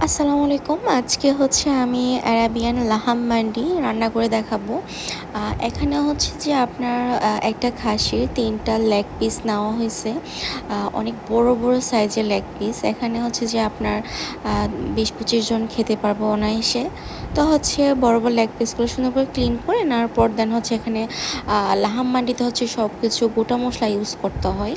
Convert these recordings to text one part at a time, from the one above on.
আসসালামু আলাইকুম। আজকে হচ্ছে আমি অ্যারাবিয়ান লাহাম মান্ডি রান্না করে দেখাবো। এখানে হচ্ছে যে আপনার একটা খাসির ৩ টা লেগ পিস নেওয়া হয়েছে। অনেক বড়, বড় সাইজের লেগ পিস। এখানে হচ্ছে যে আপনার ২০-২৫ জন খেতে পারবো অনায়াসে। তো হচ্ছে বড়, বড় লেগ পিসগুলো সুন্দর করে ক্লিন করে নেওয়ার পর দেন হচ্ছে এখানে লাহাম মান্ডিতে হচ্ছে সবকিছু গোটা মসলা ইউজ করতে হয়।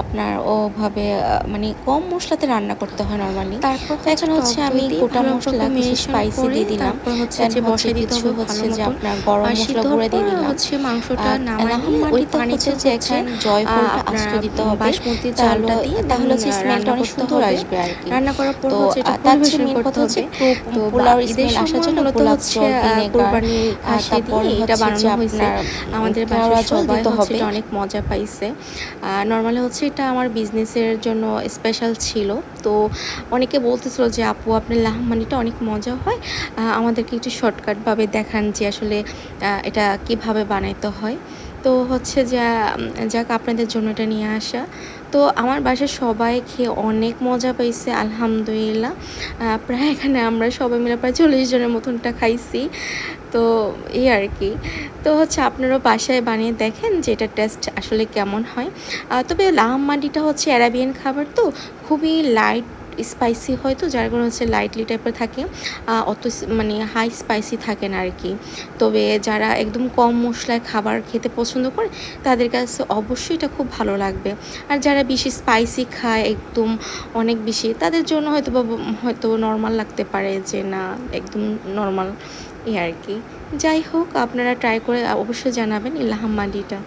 আপনার ওভাবে মানে কম মসলাতে রান্না করতে হয় নরমালি। তারপর তো হচ্ছে এখন টক হচ্ছে দই আমি দিয়ে গোটা ভালো মসলা রকম কিছু মেরিনেশন স্পাইসি করে দিয়ে দিলাম। তারপর হচ্ছে দেন যে হচ্ছে বসাই দিতে কিছু হবে হচ্ছে ভালো যে মতন। আপনার গরম সিদ্ধ মসলা হওয়ার গুঁড়া পর দিয়ে দিলাম। হচ্ছে মাংসটা নামায় লাহাম নিয়ে ওই মান্ডিতে পানিতে যে হচ্ছে এখন জয়ফলটা আপনার আস্ত দিতে হবে। বাসমতি চালটা দিয়ে দেন তাহলে হচ্ছে স্মেলটা রান্না অনেক করতে সুন্দর হবে। আসবে আর কি। রান্না করার পর তো হচ্ছে এটা তার চেয়ে পরিবেশন মেন করতে কথা হচ্ছে হবে। তো পোলাওর ঈদের স্মেল আসার সময় জন্য মূলত গোলাপ হচ্ছে জল, ভিনেগার, কোরবানির খাসি দিয়ে তারপরে এটা হচ্ছে যে বানানো হয়েছে। আপনার আমাদের কেওড়া বাসার জল সবাই দিতে হচ্ছে হবে। এটা অনেক মজা পাইছে। নরমালি হচ্ছে এটা আমার বিজনেসের জন্য স্পেশাল ছিল। তো অনেকে বলতেছিল যে আপু আপনার লাহাম মানিটা অনেক মজা হয়, আমাদেরকে একটু শর্টকাটভাবে দেখান যে আসলে এটা কিভাবে বানাইতে হয়। তো হচ্ছে যে যাক আপনাদের জন্য এটা নিয়ে আসা। তো আমার বাসার সবাই খেয়ে অনেক মজা পাইছে আলহামদুলিল্লাহ। প্রায় এখানে আমরা সবাই মিলে প্রায় ৪০ জনের মতনটা খাইছি। তো এই আর কি। তো হচ্ছে আপনারাও বাসায় বানিয়ে দেখেন যে এটার টেস্ট আসলে কেমন হয়। তবে লাহাম মান্ডিটা হচ্ছে অ্যারাবিয়ান খাবার, তো খুবই লাইট স্পাইসি হয়, তো যার কারণে হচ্ছে লাইটলি টাইপের থাকে। অত মানে হাই স্পাইসি থাকে না আর কি। তবে যারা একদম কম মশলায় খাবার খেতে পছন্দ করে তাদের কাছে অবশ্যই এটা খুব ভালো লাগবে। আর যারা বেশি স্পাইসি খায় একদম অনেক বেশি, তাদের জন্য হয়তো নর্মাল লাগতে পারে যে না একদম নর্মাল, এই আর কি। যাই হোক আপনারা ট্রাই করে অবশ্যই জানাবেন এই লাহাম মান্ডিটা।